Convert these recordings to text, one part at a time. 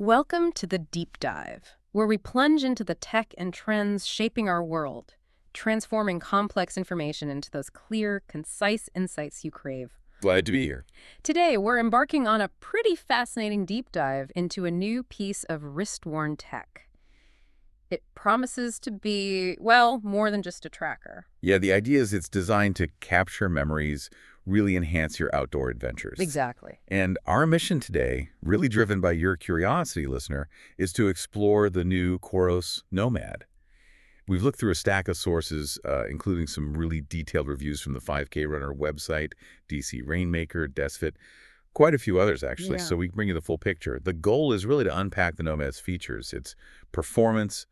Welcome to the Deep Dive, where we plunge into the tech and trends shaping our world, transforming complex information into those clear, concise insights you crave. Glad to be here. Today, we're embarking on a pretty fascinating deep dive into a new piece of wrist-worn tech. It promises to be, well, more than just a tracker. Yeah, the idea is it's designed to capture memories, really enhance your outdoor adventures. Exactly. And our mission today, really driven by your curiosity, listener, is to explore the new Coros NOMAD. We've looked through a stack of sources, including some really detailed reviews from the 5K Runner website, DC Rainmaker, Desfit, quite a few others, actually, Yeah. so we can bring you the full picture. The goal is really to unpack the NOMAD's features, its performance,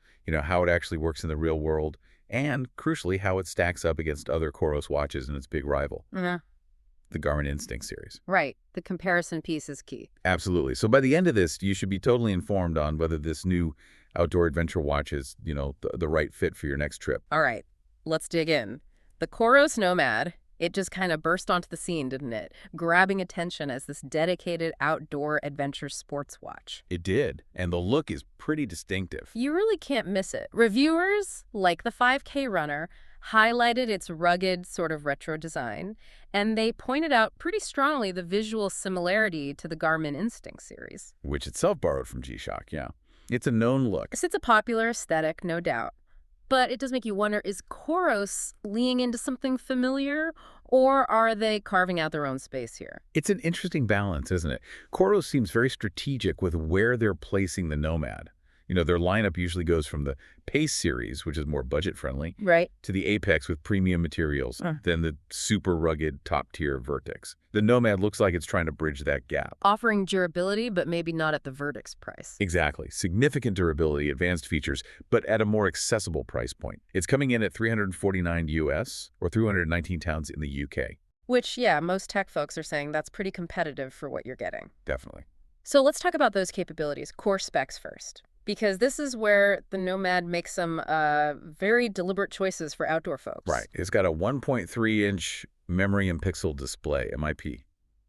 how it actually works in the real world, and, crucially, how it stacks up against other Coros watches and its big rival, the Garmin Instinct series. Right. The comparison piece is key. Absolutely. So by the end of this, you should be totally informed on whether this new outdoor adventure watch is, the right fit for your next trip. All right, let's dig in. The Coros NOMAD, it just kind of burst onto the scene, didn't it? Grabbing attention as this dedicated outdoor adventure sports watch. It did, and the look is pretty distinctive. You really can't miss it. Reviewers, like the 5K Runner, highlighted its rugged, sort of retro design, and they pointed out pretty strongly the visual similarity to the Garmin Instinct series. Which itself borrowed from G-Shock, yeah. It's a known look. It's a popular aesthetic, no doubt. But it does make you wonder, is Coros leaning into something familiar, or are they carving out their own space here? It's an interesting balance, isn't it? Coros seems very strategic with where they're placing the Nomad. Their lineup usually goes from the Pace series, which is more budget-friendly, Right. to the Apex with premium materials, then the super rugged top-tier Vertex. The Nomad looks like it's trying to bridge that gap. Offering durability, but maybe not at the Vertex price. Exactly. Significant durability, advanced features, but at a more accessible price point. It's coming in at $349 US or £319 in the UK. Which, yeah, most tech folks are saying that's pretty competitive for what you're getting. Definitely. So let's talk about those capabilities, core specs first. Because this is where the Nomad makes some very deliberate choices for outdoor folks. Right. It's got a 1.3-inch memory and pixel display, MIP,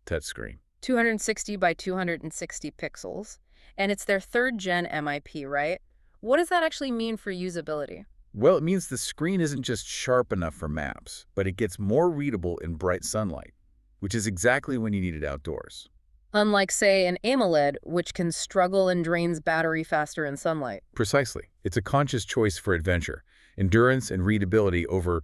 touchscreen. 260 by 260 pixels. And it's their third-gen MIP, right? What does that actually mean for usability? Well, it means the screen isn't just sharp enough for maps, but it gets more readable in bright sunlight, which is exactly when you need it outdoors. Unlike, say, an AMOLED, which can struggle and drains battery faster in sunlight. Precisely. It's a conscious choice for adventure, endurance and readability over,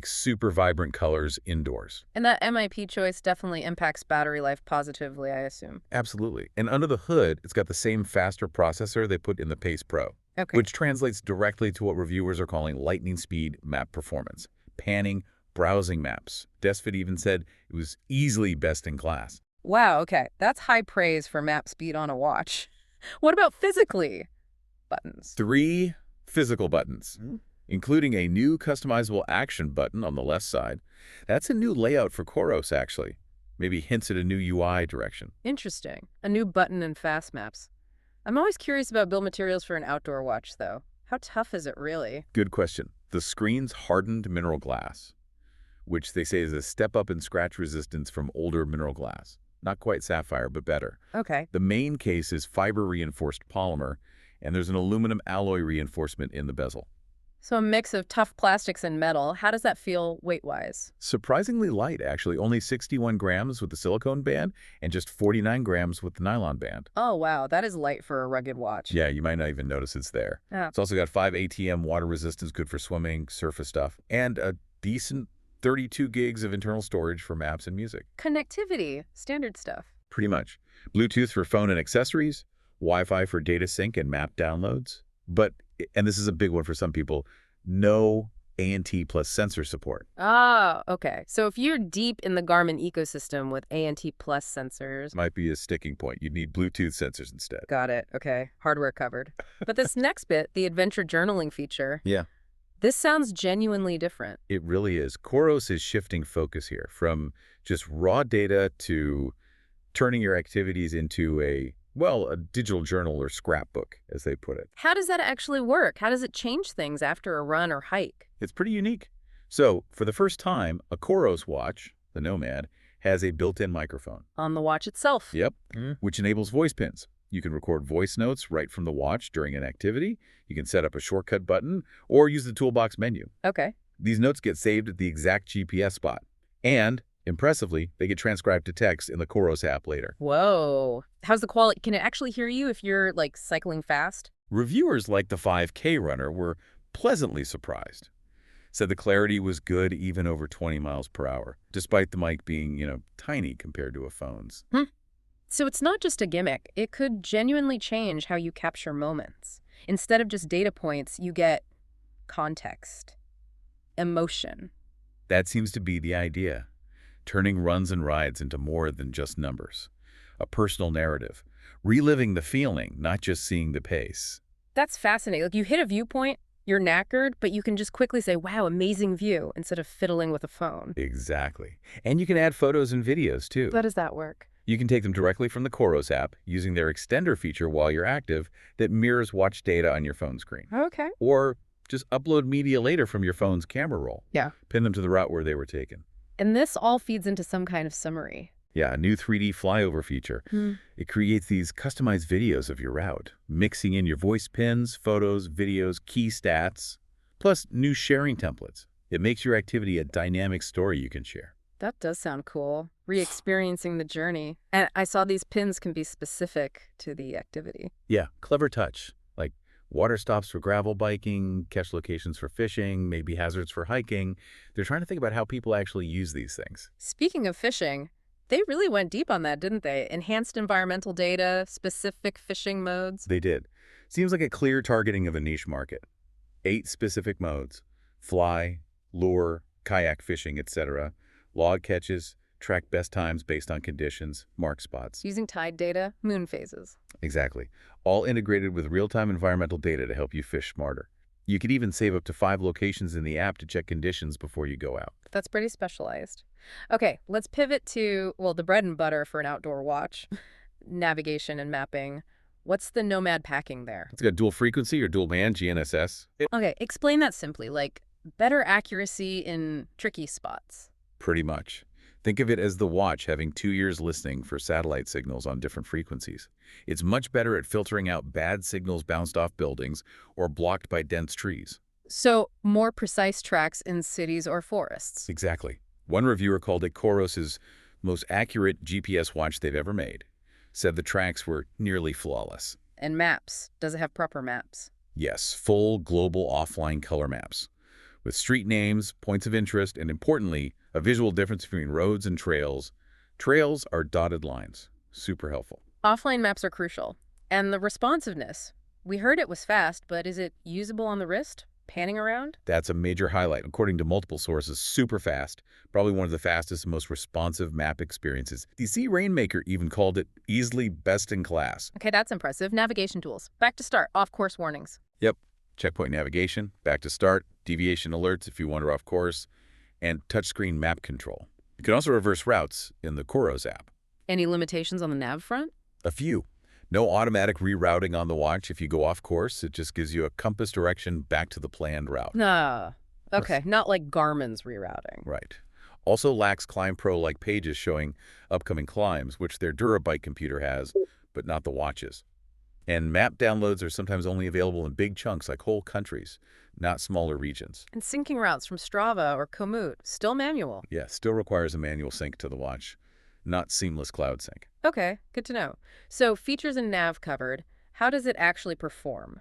super vibrant colors indoors. And that MIP choice definitely impacts battery life positively, I assume. Absolutely. And under the hood, it's got the same faster processor they put in the Pace Pro, Okay. which translates directly to what reviewers are calling lightning speed map performance, panning, browsing maps. Desfit even said it was easily best in class. Wow, okay. That's high praise for map speed on a watch. What about physically? Buttons. 3 physical buttons, including a new customizable action button on the left side. That's a new layout for Coros, actually. Maybe hints at a new UI direction. Interesting. A new button and fast maps. I'm always curious about build materials for an outdoor watch, though. How tough is it really? Good question. The screen's hardened mineral glass, which they say is a step up in scratch resistance from older mineral glass. Not quite sapphire, but better. Okay. The main case is fiber-reinforced polymer, and there's an aluminum alloy reinforcement in the bezel. So a mix of tough plastics and metal. How does that feel weight-wise? Surprisingly light, actually. Only 61 grams with the silicone band and just 49 grams with the nylon band. Oh, wow. That is light for a rugged watch. Yeah, you might not even notice it's there. Yeah. It's also got 5 ATM water resistance, good for swimming, surface stuff, and a decent 32 gigs of internal storage for maps and music. Connectivity. Standard stuff. Pretty much. Bluetooth for phone and accessories, Wi-Fi for data sync and map downloads. But, and this is a big one for some people, no ANT plus sensor support. Ah, okay. So if you're deep in the Garmin ecosystem with ANT Plus sensors... Might be a sticking point. You'd need Bluetooth sensors instead. Got it. Okay. Hardware covered. But this next bit, the adventure journaling feature... Yeah. This sounds genuinely different. It really is. Coros is shifting focus here from just raw data to turning your activities into a digital journal or scrapbook, as they put it. How does that actually work? How does it change things after a run or hike? It's pretty unique. So, for the first time, a Coros watch, the Nomad, has a built-in microphone. On the watch itself. Yep, which enables voice pins. You can record voice notes right from the watch during an activity. You can set up a shortcut button or use the toolbox menu. Okay. These notes get saved at the exact GPS spot. And, impressively, they get transcribed to text in the Coros app later. Whoa. How's the quality? Can it actually hear you if you're, like, cycling fast? Reviewers like the 5K runner were pleasantly surprised. Said the clarity was good even over 20 miles per hour, despite the mic being, tiny compared to a phone's. So it's not just a gimmick. It could genuinely change how you capture moments. Instead of just data points, you get context, emotion. That seems to be the idea, turning runs and rides into more than just numbers. A personal narrative, reliving the feeling, not just seeing the pace. That's fascinating. Like, you hit a viewpoint, you're knackered, but you can just quickly say, wow, amazing view, instead of fiddling with a phone. Exactly. And you can add photos and videos, too. How does that work? You can take them directly from the Coros app using their extender feature while you're active that mirrors watch data on your phone screen. Okay. Or just upload media later from your phone's camera roll. Yeah. Pin them to the route where they were taken. And this all feeds into some kind of summary. Yeah, a new 3D flyover feature. It creates these customized videos of your route, mixing in your voice pins, photos, videos, key stats, plus new sharing templates. It makes your activity a dynamic story you can share. That does sound cool. Re-experiencing the journey. And I saw these pins can be specific to the activity. Yeah, clever touch. Like water stops for gravel biking, catch locations for fishing, maybe hazards for hiking. They're trying to think about how people actually use these things. Speaking of fishing, they really went deep on that, didn't they? Enhanced environmental data, specific fishing modes. They did. Seems like a clear targeting of a niche market. 8 specific modes: fly, lure, kayak fishing, etc. Log catches, track best times based on conditions, mark spots. Using tide data, moon phases. Exactly. All integrated with real-time environmental data to help you fish smarter. You could even save up to 5 locations in the app to check conditions before you go out. That's pretty specialized. Okay, let's pivot to, well, the bread and butter for an outdoor watch. Navigation and mapping. What's the Nomad packing there? It's got dual frequency or dual band, GNSS. Okay, explain that simply, like better accuracy in tricky spots. Pretty much. Think of it as the watch having 2 years listening for satellite signals on different frequencies. It's much better at filtering out bad signals bounced off buildings or blocked by dense trees. So, more precise tracks in cities or forests. Exactly. One reviewer called it Coros' most accurate GPS watch they've ever made. Said the tracks were nearly flawless. And maps. Does it have proper maps? Yes, full global offline color maps. With street names, points of interest, and importantly, a visual difference between roads and trails. Trails are dotted lines. Super helpful. Offline maps are crucial. And the responsiveness. We heard it was fast, but is it usable on the wrist? Panning around? That's a major highlight. According to multiple sources, super fast. Probably one of the fastest and most responsive map experiences. DC Rainmaker even called it easily best in class. Okay, that's impressive. Navigation tools. Back to start. Off-course warnings. Yep. Checkpoint navigation, back to start, deviation alerts if you wander off course, and touchscreen map control. You can also reverse routes in the Coros app. Any limitations on the nav front? A few. No automatic rerouting on the watch if you go off course. It just gives you a compass direction back to the planned route. Nah. Okay, not like Garmin's rerouting. Right. Also lacks Climb Pro-like pages showing upcoming climbs, which their Durabike computer has, but not the watches. And map downloads are sometimes only available in big chunks like whole countries, not smaller regions. And syncing routes from Strava or Komoot, still manual. Yeah, still requires a manual sync to the watch, not seamless cloud sync. Okay, good to know. So features and nav covered. How does it actually perform?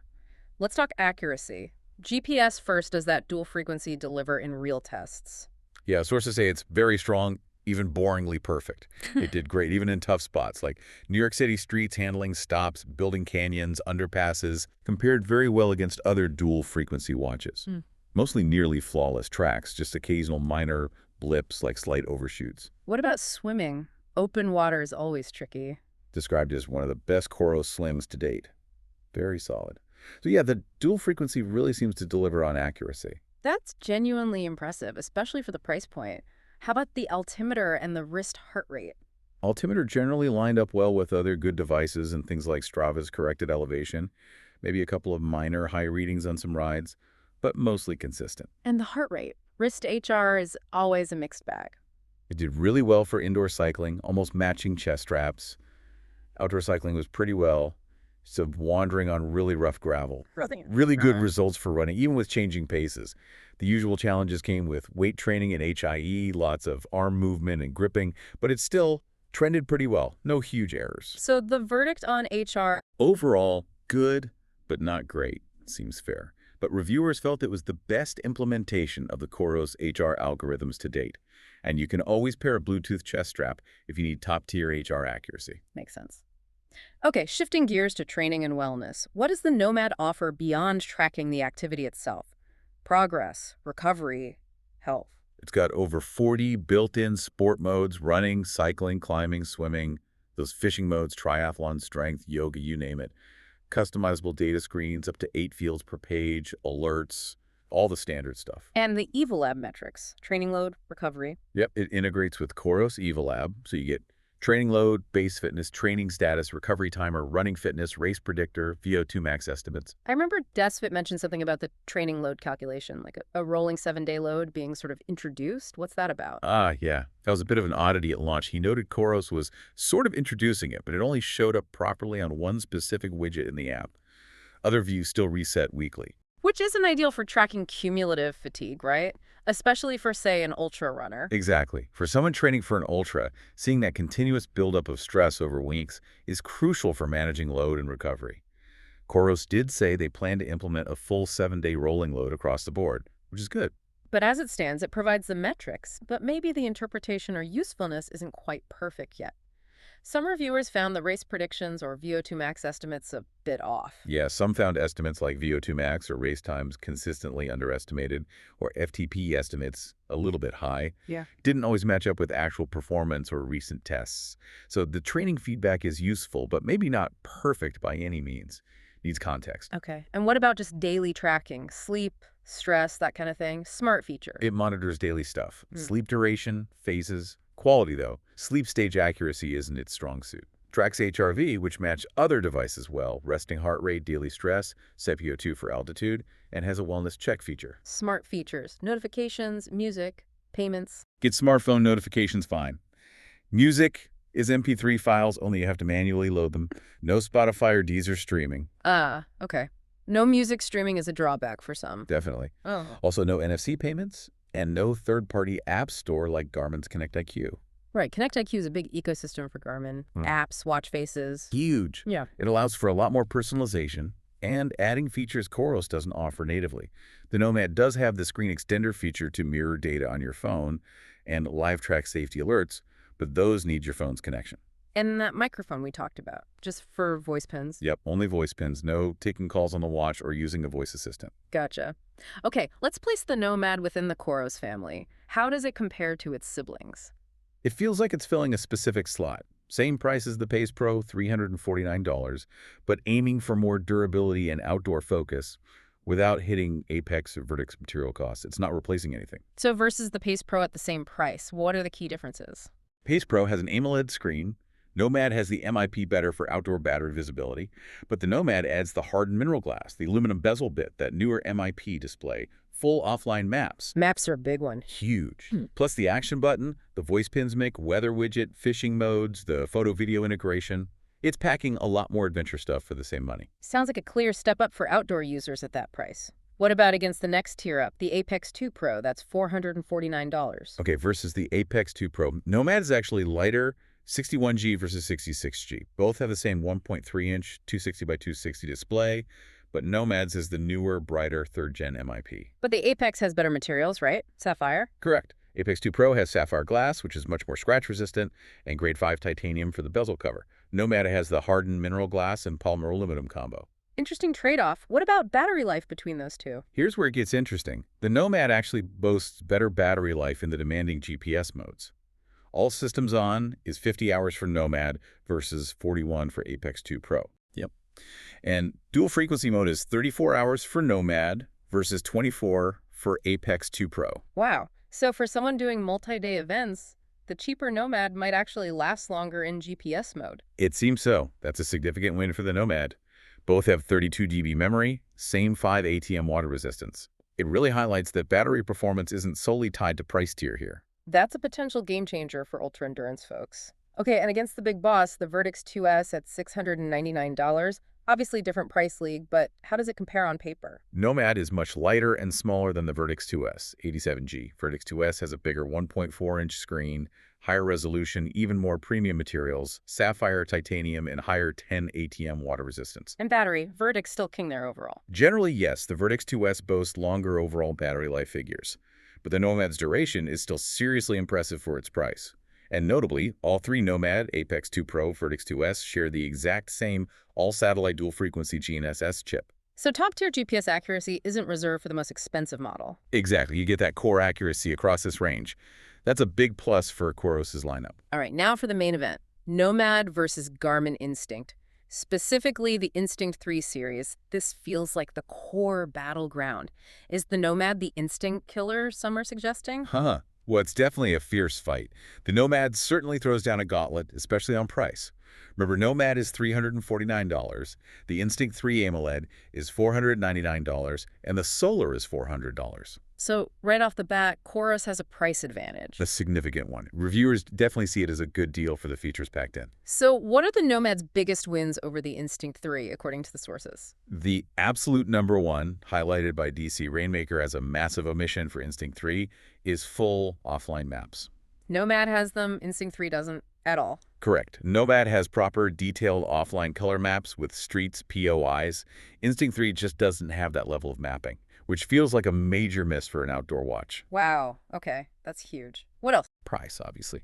Let's talk accuracy. GPS first, does that dual frequency deliver in real tests? Yeah, sources say it's very strong, even boringly perfect. It did great, even in tough spots, like New York City streets handling stops, building canyons, underpasses, compared very well against other dual-frequency watches. Mostly nearly flawless tracks, just occasional minor blips like slight overshoots. What about swimming? Open water is always tricky. Described as one of the best Coros Slims to date. Very solid. So yeah, the dual frequency really seems to deliver on accuracy. That's genuinely impressive, especially for the price point. How about the altimeter and the wrist heart rate? Altimeter generally lined up well with other good devices and things like Strava's corrected elevation, maybe a couple of minor high readings on some rides, but mostly consistent. And the heart rate? Wrist HR is always a mixed bag. It did really well for indoor cycling, almost matching chest straps. Outdoor cycling was pretty well, of wandering on really rough gravel. Really? Really good results for running, even with changing paces. The usual challenges came with weight training and HIE, lots of arm movement and gripping, but it still trended pretty well. No huge errors. So the verdict on HR. Overall, good, but not great. Seems fair. But reviewers felt it was the best implementation of the Coros HR algorithms to date. And you can always pair a Bluetooth chest strap if you need top-tier HR accuracy. Makes sense. Okay, shifting gears to training and wellness. What does the Nomad offer beyond tracking the activity itself? Progress, recovery, health. It's got over 40 built-in sport modes: running, cycling, climbing, swimming, those fishing modes, triathlon, strength, yoga, you name it. Customizable data screens, up to 8 fields per page, alerts, all the standard stuff. And the EvoLab metrics, training load, recovery. Yep, it integrates with Coros EvoLab, so you get training load, base fitness, training status, recovery timer, running fitness, race predictor, VO2 max estimates. I remember Desfit mentioned something about the training load calculation, like a rolling 7-day load being sort of introduced. What's that about? Yeah. That was a bit of an oddity at launch. He noted Coros was sort of introducing it, but it only showed up properly on one specific widget in the app. Other views still reset weekly. Which isn't ideal for tracking cumulative fatigue, right? Especially for, say, an ultra runner. Exactly. For someone training for an ultra, seeing that continuous buildup of stress over weeks is crucial for managing load and recovery. Coros did say they plan to implement a full 7-day rolling load across the board, which is good. But as it stands, it provides the metrics, but maybe the interpretation or usefulness isn't quite perfect yet. Some reviewers found the race predictions or VO2 max estimates a bit off. Yeah, some found estimates like VO2 max or race times consistently underestimated, or FTP estimates a little bit high. Yeah. Didn't always match up with actual performance or recent tests. So the training feedback is useful, but maybe not perfect by any means. Needs context. Okay. And what about just daily tracking? Sleep, stress, that kind of thing? Smart feature. It monitors daily stuff. Sleep duration, phases, quality though. Sleep stage accuracy isn't its strong suit. Tracks HRV, which match other devices well, resting heart rate, daily stress, set VO2 for altitude, and has a wellness check feature. Smart features. Notifications, music, payments. Get smartphone notifications fine. Music is MP3 files, only you have to manually load them. No Spotify or Deezer streaming. Okay. No music streaming is a drawback for some. Definitely. Oh. Also, no NFC payments and no third-party app store like Garmin's Connect IQ. Right. Connect IQ is a big ecosystem for Garmin. Apps, watch faces. Huge. Yeah. It allows for a lot more personalization and adding features Coros doesn't offer natively. The Nomad does have the screen extender feature to mirror data on your phone and live track safety alerts, but those need your phone's connection. And that microphone we talked about, just for voice pins. Yep, only voice pins, no taking calls on the watch or using a voice assistant. Gotcha. Okay, let's place the Nomad within the Coros family. How does it compare to its siblings? It feels like it's filling a specific slot. Same price as the Pace Pro, $349, but aiming for more durability and outdoor focus without hitting Apex or Vertex material costs. It's not replacing anything. So versus the Pace Pro at the same price, what are the key differences? Pace Pro has an AMOLED screen. Nomad has the MIP better for outdoor battery visibility, but the Nomad adds the hardened mineral glass, the aluminum bezel bit, that newer MIP display, full offline maps. Maps are a big one. Huge. Plus the action button, the voice pins mic, weather widget, fishing modes, the photo-video integration. It's packing a lot more adventure stuff for the same money. Sounds like a clear step up for outdoor users at that price. What about against the next tier up, the Apex 2 Pro? That's $449. Okay, versus the Apex 2 Pro. Nomad is actually lighter, 61G versus 66G. Both have the same 1.3-inch 260 by 260 display, but Nomad's is the newer, brighter 3rd-gen MIP. But the Apex has better materials, right? Sapphire? Correct. Apex 2 Pro has sapphire glass, which is much more scratch-resistant, and grade 5 titanium for the bezel cover. Nomad has the hardened mineral glass and polymer aluminum combo. Interesting trade-off. What about battery life between those two? Here's where it gets interesting. The Nomad actually boasts better battery life in the demanding GPS modes. All systems on is 50 hours for Nomad versus 41 for Apex 2 Pro. Yep. And dual frequency mode is 34 hours for Nomad versus 24 for Apex 2 Pro. Wow. So for someone doing multi-day events, the cheaper Nomad might actually last longer in GPS mode. It seems so. That's a significant win for the Nomad. Both have 32 GB memory, same 5 ATM water resistance. It really highlights that battery performance isn't solely tied to price tier here. That's a potential game changer for ultra-endurance folks. Okay, and against the big boss, the Vertex 2S at $699, Obviously different price league, but how does it compare on paper? Nomad is much lighter and smaller than the Vertex 2S, 87G. Vertex 2S has a bigger 1.4-inch screen, higher resolution, even more premium materials, sapphire, titanium, and higher 10 ATM water resistance. And battery, verdict's still king there overall. Generally, yes, the Vertex 2S boasts longer overall battery life figures, but the Nomad's duration is still seriously impressive for its price. And notably, all three Nomad, Apex 2 Pro, Vertex 2S share the exact same all-satellite dual-frequency GNSS chip. So top-tier GPS accuracy isn't reserved for the most expensive model. Exactly, you get that core accuracy across this range. That's a big plus for Coros' lineup. All right, now for the main event. Nomad versus Garmin Instinct. Specifically the Instinct 3 series. This feels like the core battleground. Is the Nomad the Instinct killer, some are suggesting? Huh. Well, it's definitely a fierce fight. The Nomad certainly throws down a gauntlet, especially on price. Remember, Nomad is $349, the Instinct 3 AMOLED is $499, and the Solar is $400. So right off the bat, Coros has a price advantage. A significant one. Reviewers definitely see it as a good deal for the features packed in. So what are the Nomad's biggest wins over the Instinct 3, according to the sources? The absolute number one, highlighted by DC Rainmaker as a massive omission for Instinct 3, is full offline maps. Nomad has them, Instinct 3 doesn't at all. Correct. Nomad has proper, detailed offline color maps with streets, POIs. Instinct 3 just doesn't have that level of mapping, which feels like a major miss for an outdoor watch. Wow, okay, that's huge. What else? Price, obviously.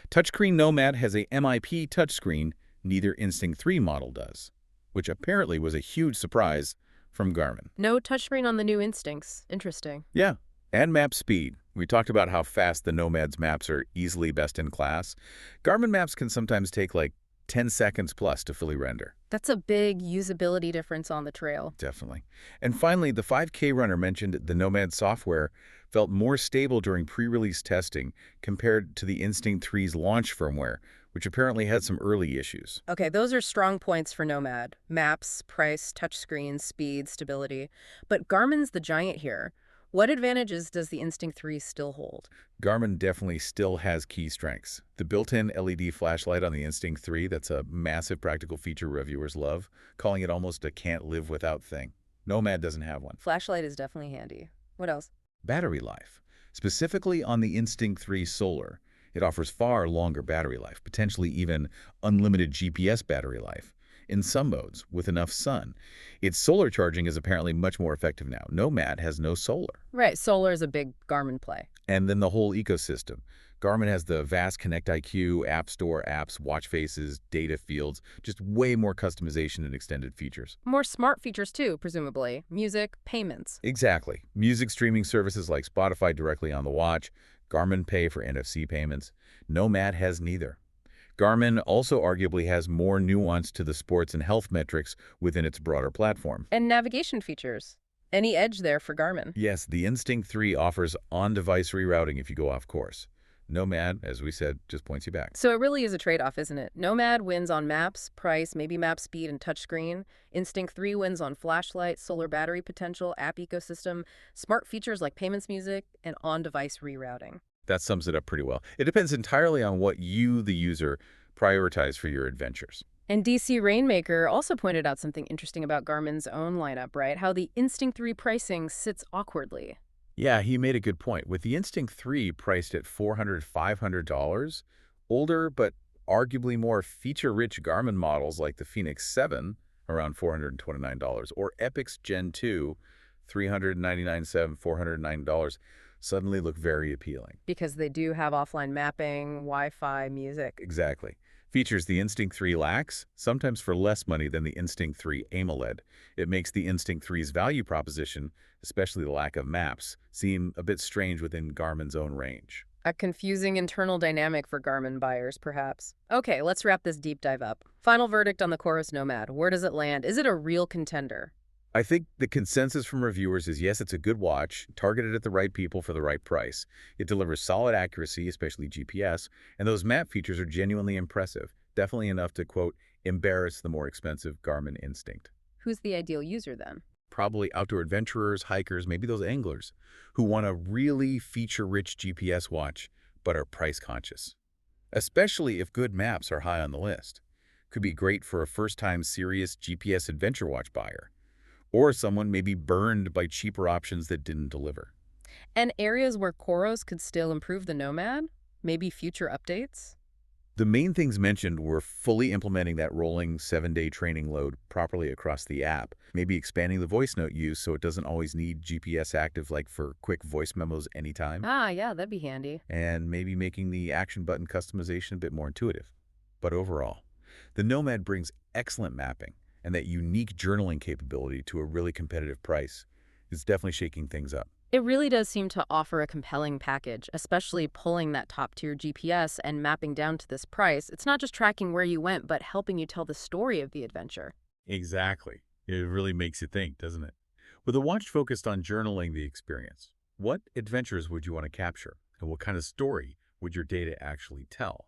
Touchscreen Nomad has a MIP touchscreen, neither Instinct 3 model does, which apparently was a huge surprise from Garmin. No touchscreen on the new Instincts. Interesting. Yeah, and map speed. We talked about how fast the Nomad's maps are easily best in class. Garmin maps can sometimes take like 10 seconds plus to fully render. That's a big usability difference on the trail. Definitely. And finally, the 5K runner mentioned the Nomad software felt more stable during pre-release testing compared to the Instinct 3's launch firmware, which apparently had some early issues. Okay, those are strong points for Nomad. Maps, price, touchscreen, speed, stability. But Garmin's the giant here. What advantages does the Instinct 3 still hold? Garmin definitely still has key strengths. The built-in LED flashlight on the Instinct 3, that's a massive practical feature reviewers love, calling it almost a can't-live-without thing. Nomad doesn't have one. Flashlight is definitely handy. What else? Battery life. Specifically on the Instinct 3 Solar, it offers far longer battery life, potentially even unlimited GPS battery life. In some modes, with enough sun. Its solar charging is apparently much more effective now. Nomad has no solar. Right, solar is a big Garmin play. And then the whole ecosystem. Garmin has the vast Connect IQ, App Store apps, watch faces, data fields, just way more customization and extended features. More smart features too, presumably. Music, payments. Exactly. Music streaming services like Spotify directly on the watch, Garmin Pay for NFC payments. Nomad has neither. Garmin also arguably has more nuance to the sports and health metrics within its broader platform. And navigation features. Any edge there for Garmin? Yes, the Instinct 3 offers on-device rerouting if you go off course. Nomad, as we said, just points you back. So it really is a trade-off, isn't it? Nomad wins on maps, price, maybe map speed, and touchscreen. Instinct 3 wins on flashlight, solar battery potential, app ecosystem, smart features like payments music, and on-device rerouting. That sums it up pretty well. It depends entirely on what you, the user, prioritize for your adventures. And DC Rainmaker also pointed out something interesting about Garmin's own lineup, right? How the Instinct 3 pricing sits awkwardly. Yeah, he made a good point. With the Instinct 3 priced at $400, $500, older but arguably more feature-rich Garmin models like the Fenix 7, around $429, or Epix Gen 2, $399.7, $409, suddenly look very appealing. Because they do have offline mapping, Wi-Fi, music. Exactly. Features the Instinct 3 lacks, sometimes for less money than the Instinct 3 AMOLED. It makes the Instinct 3's value proposition, especially the lack of maps, seem a bit strange within Garmin's own range. A confusing internal dynamic for Garmin buyers, perhaps. Okay, let's wrap this deep dive up. Final verdict on the Coros Nomad. Where does it land? Is it a real contender? I think the consensus from reviewers is yes, it's a good watch, targeted at the right people for the right price. It delivers solid accuracy, especially GPS, and those map features are genuinely impressive, definitely enough to, quote, embarrass the more expensive Garmin Instinct. Who's the ideal user then? Probably outdoor adventurers, hikers, maybe those anglers, who want a really feature-rich GPS watch, but are price-conscious. Especially if good maps are high on the list. Could be great for a first-time serious GPS adventure watch buyer, or someone maybe burned by cheaper options that didn't deliver. And areas where Coros could still improve the Nomad? Maybe future updates? The main things mentioned were fully implementing that rolling 7-day training load properly across the app, maybe expanding the voice note use so it doesn't always need GPS active like for quick voice memos anytime, Ah, yeah, that'd be handy. and maybe making the action button customization a bit more intuitive. But overall, the Nomad brings excellent mapping and that unique journaling capability to a really competitive price. It's definitely shaking things up. It really does seem to offer a compelling package, especially pulling that top-tier GPS and mapping down to this price. It's not just tracking where you went, but helping you tell the story of the adventure. Exactly. It really makes you think, doesn't it? With a watch focused on journaling the experience, what adventures would you want to capture? And what kind of story would your data actually tell?